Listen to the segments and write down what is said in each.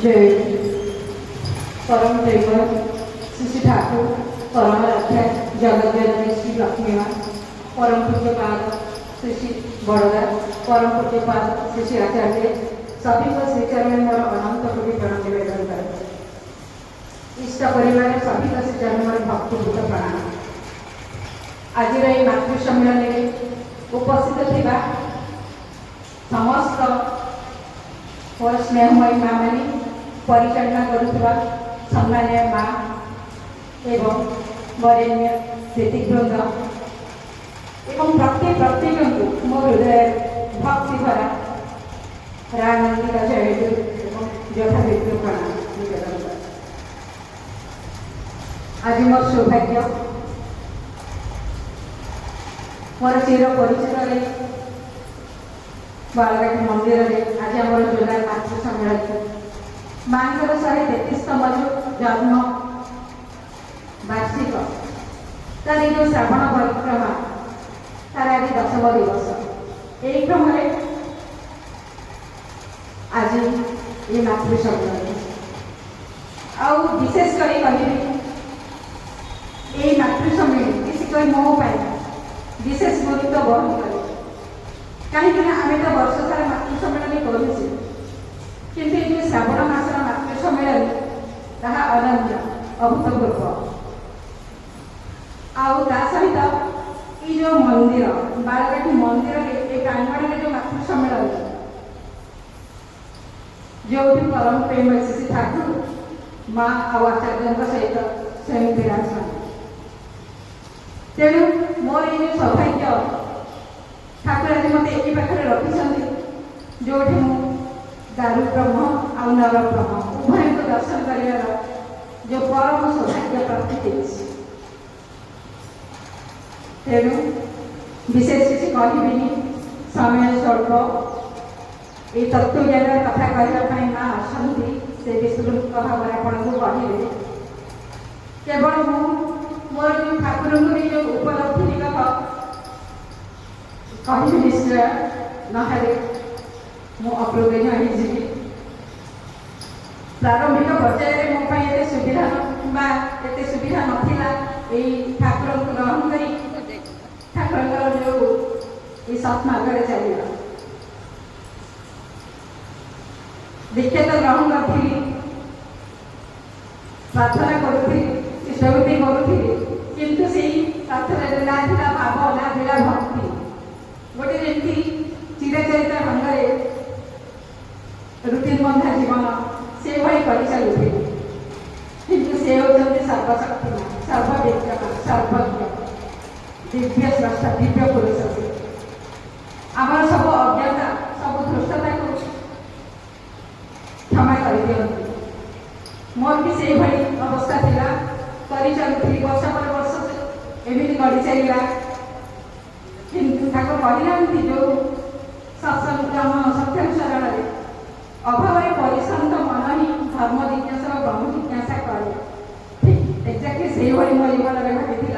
जय परम देवर श्री श्री ठाकुर परम अध्याय जगत जननी श्री लक्ष्मी माँ परम पूज्यपाद श्री श्री बड़ोदा परम पूज्यपाद श्री श्री आचार्य सभी को श्री चरण में मोर अनंत कोटि प्रणाम निवेदन करे। इष्ट परिवार सभी को श्री चरण मोर भक्तिपूत प्रणाम। आज मातृ सम्मेलन में उपस्थित थिबा समस्त मोर स्नेहमयी माँ मानी परिचालना करुवा सम्मानीय माँ एवं वरेण्य व्यक्तिवृंद एवं प्रत्येक को मो हृदय भक्ति भरा रानंदित जयदु एवं यथाविधि प्रणाम निवेदन कर। आज मोर सौभाग्य मोर चिर परिचित बालघाट मंदिर में आज आम जुलाई मातृ सम्मेलन माँ 133तम जन्म वार्षिक तार जो श्रावण परिक्रमा तार आज 10व दिवस यही क्रम आज ये मातृ सम्मेलन आउ विशेष कर मातृ सम्मेलन विशेष मो विशेष गुरुत्व बहन करे कहीं आम तो वर्ष सारा मातृ सम्मेलन करुचे किंतु ये श्रावण मासर मातृ सम्मेलन ताहा अनन्य अभूतपूर्व आउ ता सहित ये जो मंदिर बालघाट मंदिर के प्रांगण में जो मातृ सम्मेलन जो भी परम प्रेम श्री ठाकुर माँ आउ आचार्य सहित स्वयं विराजमान तेणु मोर ये सौभाग्य ठाकुर आज मत ये पाखे रखी जो दारु ब्रह्म आउ नर ब्रह्म उभय को दर्शन कर जो परम सौभाग्य प्राप्ति तेणु विशेष किसी कहबी समय स्वल्प ये तत्व ज्ञान कथा कहने माँ अच्छा से विस्तृत भाव में आपको कहले केवल मोर जो ठाकुर जो उपलब्धि निकट कही निश्चय ना मु अप्रोगेज आनीजी प्रारंभिक पर्यायर मोते सुविधा एत सुविधा नाला ठाकुर को ग्रहण कर ठाकुर जो ये सत्मार्ग चलना दीक्षा तो ग्रहण करी प्रार्थना करुँगी शिष्यवृत्ति करुँगी किंतु से प्रार्थना ना भाव ना भक्ति गोटे जमी चिराचरित ढंग रुटीन बंधा जीवन से भाई कर चलुथे किंतु से होती सर्वशक्तिमान सर्वविद्यमान सर्वज्ञ दिव्य स्रष्टा दिव्य पुरुष से आमर सब अज्ञता सब धृष्टता को क्षमा कर दिखती मोर भी से भाई अवस्था थिला कर चलुथी वर्ष पर वर्ष एमती गढ़ी चलला किंतु ठाकुर कहना जो सत्संग सत्यम शरण अभाव परिश्रांत मन ही धर्म जिज्ञासा ब्रह्म जिज्ञासा करे ठीक एक्जाक्टली से मो जीवन में घटी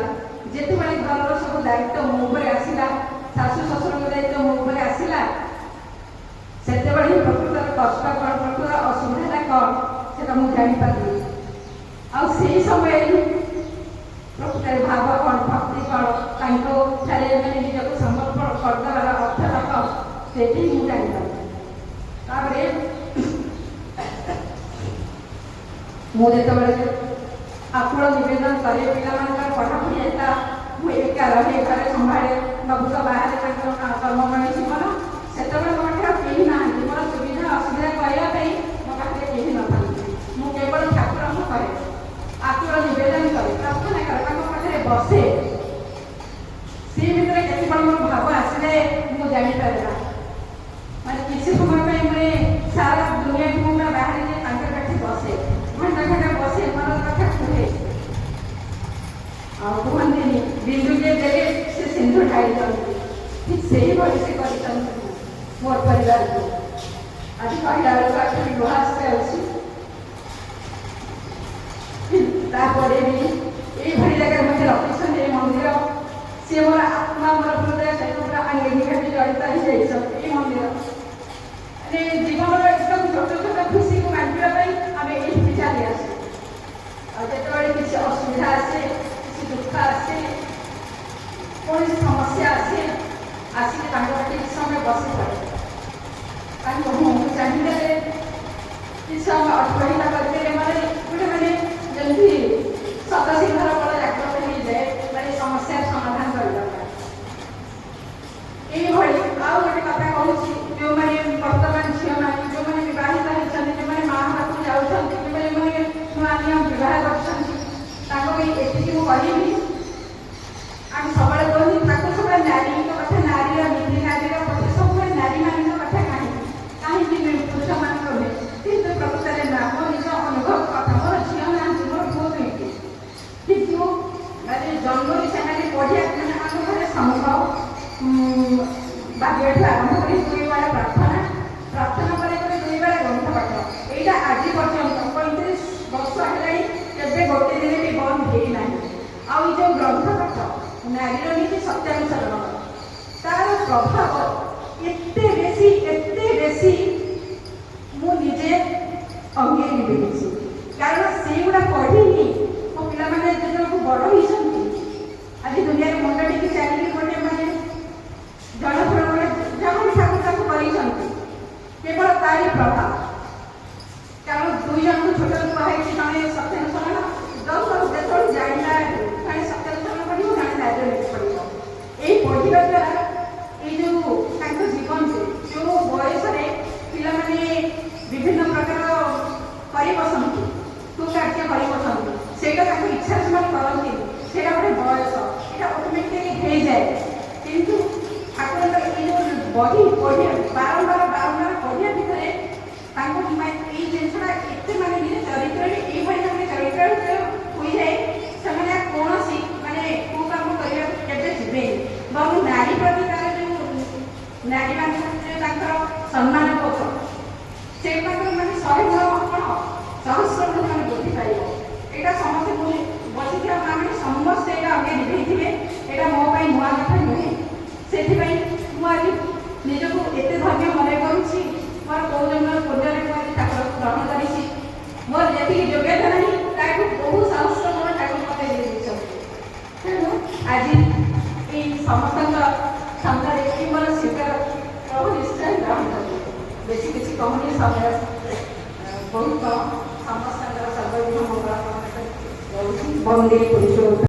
जिते घर सब दायित्व मो आसला शाशु शशुर दायित्व मो आसला से प्रकृतर कष्ट कौन प्रकृत असुविधा कौन से मुझे जापारी आई समय प्रकृत भाव कौन भक्ति कौन मैंने निजक समर्पण करदेवार अर्थ कौन से मुझे जापारी मुझे आकुल नवेदन करे पिला पढ़ापढ़ी होता मुझे एका रही घर संभाले बाबू तो बाहर कर्ममय जीवन से कहीं ना मोर सुविधा असुविधा करने मो पाखे कहीं न था मुझे केवल ठाकुर करे आकुल नवेदन करे प्रार्थना करे बसे सी भितर के मोर भाव आसिले मुझे जापारा मैं किसी समय मुझे सारा दुनिया को मैं बाहर काठी बसे घंटा घंटा बसे मन कथा कहे कहते बिंदु जे देले से सिंधु ढाई ठीक से ही भाई से कर मोर परिवार को आज कहला आखिर लुहा से अच्छी भी ये जगह मुझे रखी मंदिर सी मोर आत्मा मोर हृदय सहित पूरा आंगे निकट जड़ित हो मंदिर जीवन एकदम छोट छोट खुशी को बांटा ବସି ପଡ଼େ। ତାଙ୍କୁ ମୁଁ ଚାହିଁଦେଲେ କିଛି ସମୟ ଅଟକଳିଲା କରିଦେଲେ ଗୋଟେ ଯେମିତି ସଦସିଂହର ବଳ ଜାଗ୍ରତ ହେଇଯାଏ, ସମସ୍ୟାର ସମାଧାନ କରିବା ପାଇଁ। ଏଇଭଳି ଆଉ ଗୋଟେ କଥା କହୁଛି, ଯେଉଁମାନେ ବର୍ତ୍ତମାନ ଝିଅମାନେ ଯେଉଁମାନେ ବିବାହିତ ହେଇଛନ୍ତି, ଯେଉଁମାନେ ମା ହେବାକୁ ଯାଉଛନ୍ତି, ଯେଉଁମାନେ ନୂଆ ନିୟମ ବିବାହ କରୁଛନ୍ତି, ତାଙ୍କ ପାଇଁ ଏତିକି ମୁଁ କହିବି, ଆମେ ସବୁବେଳେ କହୁଛୁ ତାକୁ ସବୁବେଳେ ନାରୀଙ୍କ କଥା, ନାରୀର ନୀତି, ନାରୀର କଥା, ସବୁବେଳେ ନାରୀମାନଙ୍କ କଥା କାହିଁକି ପୁରୁଷମାନଙ୍କ ନୁହେଁ। କିନ୍ତୁ ପ୍ରକୃତରେ ନା, ମୋ ନିଜ ଅନୁଭବ କଥା, ମୋର ଝିଅ ନାହାନ୍ତି, ମୋର ପୁଅ ଦୁଇଟି, କିନ୍ତୁ ଜନ୍ମରୁ ସେମାନେ ପଢ଼ିବା ଆମ ଘରେ ସମ୍ଭବ ବାହାଠୁ ଆରମ୍ଭ କରି 2 ବେଳ ପ୍ରାର୍ଥନା ପରେ 2 ବେଳ ଗ୍ରନ୍ଥ ପାଠ, ଏଇଟା ଆଜି ପର୍ଯ୍ୟନ୍ତ 35 ବର୍ଷ ହେଲାଣି କେବେ ଗୋଟେ ଦିନ ବି ବନ୍ଦ ହେଇନାହିଁ। ଆଉ ଏଇ ଯେଉଁ ଗ୍ରନ୍ଥ ପାଠ, ନାରୀର ନୀତି ସତ୍ୟାନୁସରଣ, ତାର ପ୍ରଭାବ ଏତେ ବେଶୀ ମୁଁ ନିଜେ ଅଙ୍ଗେ ନିଭେଇଛି। କାରଣ ସେଇଗୁଡ଼ା ପଢ଼ିନି ମୋ ପିଲାମାନେ ଯେତେବେଳକୁ ବଡ଼ ହେଇଛନ୍ତି, ଆଜି ଦୁନିଆରେ ମୁଣ୍ଡ ଟିକେ ଚାଲିକି ଗୋଟେ ଜନପ୍ରଣରେ ଯାହା ବି ଠାକୁର ତାକୁ କରିଛନ୍ତି, କେବଳ ତାରି ପ୍ରଭାବ। କାରଣ 2 ଜଣଙ୍କୁ ଛୋଟରୁ କୁହାହେଇଛି, ଜଣେ ସତ୍ୟାନୁସରଣ ଯେତେବେଳେ ଜାଣିଲା ଜଣେ ସତ୍ୟାନୁସରଣ ପଢ଼ିବ, ଜଣେ ନାରୀର ନୀତି ପଢ଼ିବ। ଏଇ ପଢ଼ିବା ଦ୍ୱାରା ଏଇ ଯେଉଁ ତାଙ୍କ ଜୀବନରେ ଯେଉଁ ବୟସରେ ପିଲାମାନେ ବିଭିନ୍ନ ପ୍ରକାର କରିବସନ୍ତି, କାର୍ଯ୍ୟ କରିବସନ୍ତି, ସେଇଟା ତାଙ୍କ ଇଚ୍ଛା ସେମାନେ କରନ୍ତି, ସେଇଟା ଗୋଟେ ବୟସ, ଏଇଟା ଅଟୋମେଟିକାଲି ହେଇଯାଏ। କିନ୍ତୁ ଠାକୁରଙ୍କର ଏଇ ଯେଉଁ ବହି ପଢ଼ିବା, ବାରମ୍ବାର ପଢ଼ିବା ଭିତରେ ତାଙ୍କୁ ଏଇ ଜିନିଷଟା ଏତେ ନିଜ ଚରିତ୍ରରେ ଏଇଭଳି ଚରିତ୍ର ହୋଇଯାଏ, ସେମାନେ କୌଣସି କୁକାମ କରିବାକୁ କେବେ ଯିବେନି। ବରଂ ନାରୀ ପ୍ରତି ତାର ଯେଉଁ ନାରୀମାନଙ୍କ ତାଙ୍କର ସମ୍ମାନ ବୋଧ, ସେ ତାଙ୍କର 100 ଗୁଣ କ'ଣ 100 ଗୁଣ ବୃଦ୍ଧି ପାଇବ। ଏଇଟା ସମସ୍ତେ ବସିଥିବା ମାନେ ସମସ୍ତେ ଏଇଟା ଆଗେ ନିଭେଇଥିବେ। ଏଇଟା ମୋ ପାଇଁ ନୂଆ କଥା ନୁହେଁ। ସେଥିପାଇଁ ମୁଁ ଆଜି ନିଜକୁ ଏତେ ଧନ୍ୟ ମନେ କରୁଛି। ମୋର କୋଉ ଜନ୍ମର ପୂର୍ଣ୍ଣରେ ମୁଁ ଆଜି ଠାକୁରଙ୍କୁ ଗ୍ରହଣ କରିଛି। ମୋର ଯେତିକି ଯୋଗ୍ୟତା ନାହିଁ ତାଠୁ ବହୁ ସାହସ ମୋର ଠାକୁର ମୋତେ ଦେଇଛନ୍ତି। ତେଣୁ ଆଜି ଏଇ ସମସ୍ତଙ୍କ ସାମ୍ନାରେ ମୋର ସ୍ୱୀକାର ପ୍ରଭୁ ନିଶ୍ଚୟ ଗ୍ରହଣ କରିବେ। ବେଶୀ କିଛି କହୁନି, ସମୟ ବହୁତ ସମସ୍ତଙ୍କର ସର୍ବବିଧ ମଙ୍ଗଳ କାମନା କରି ବନ୍ଦେ ପୁରୁଷ।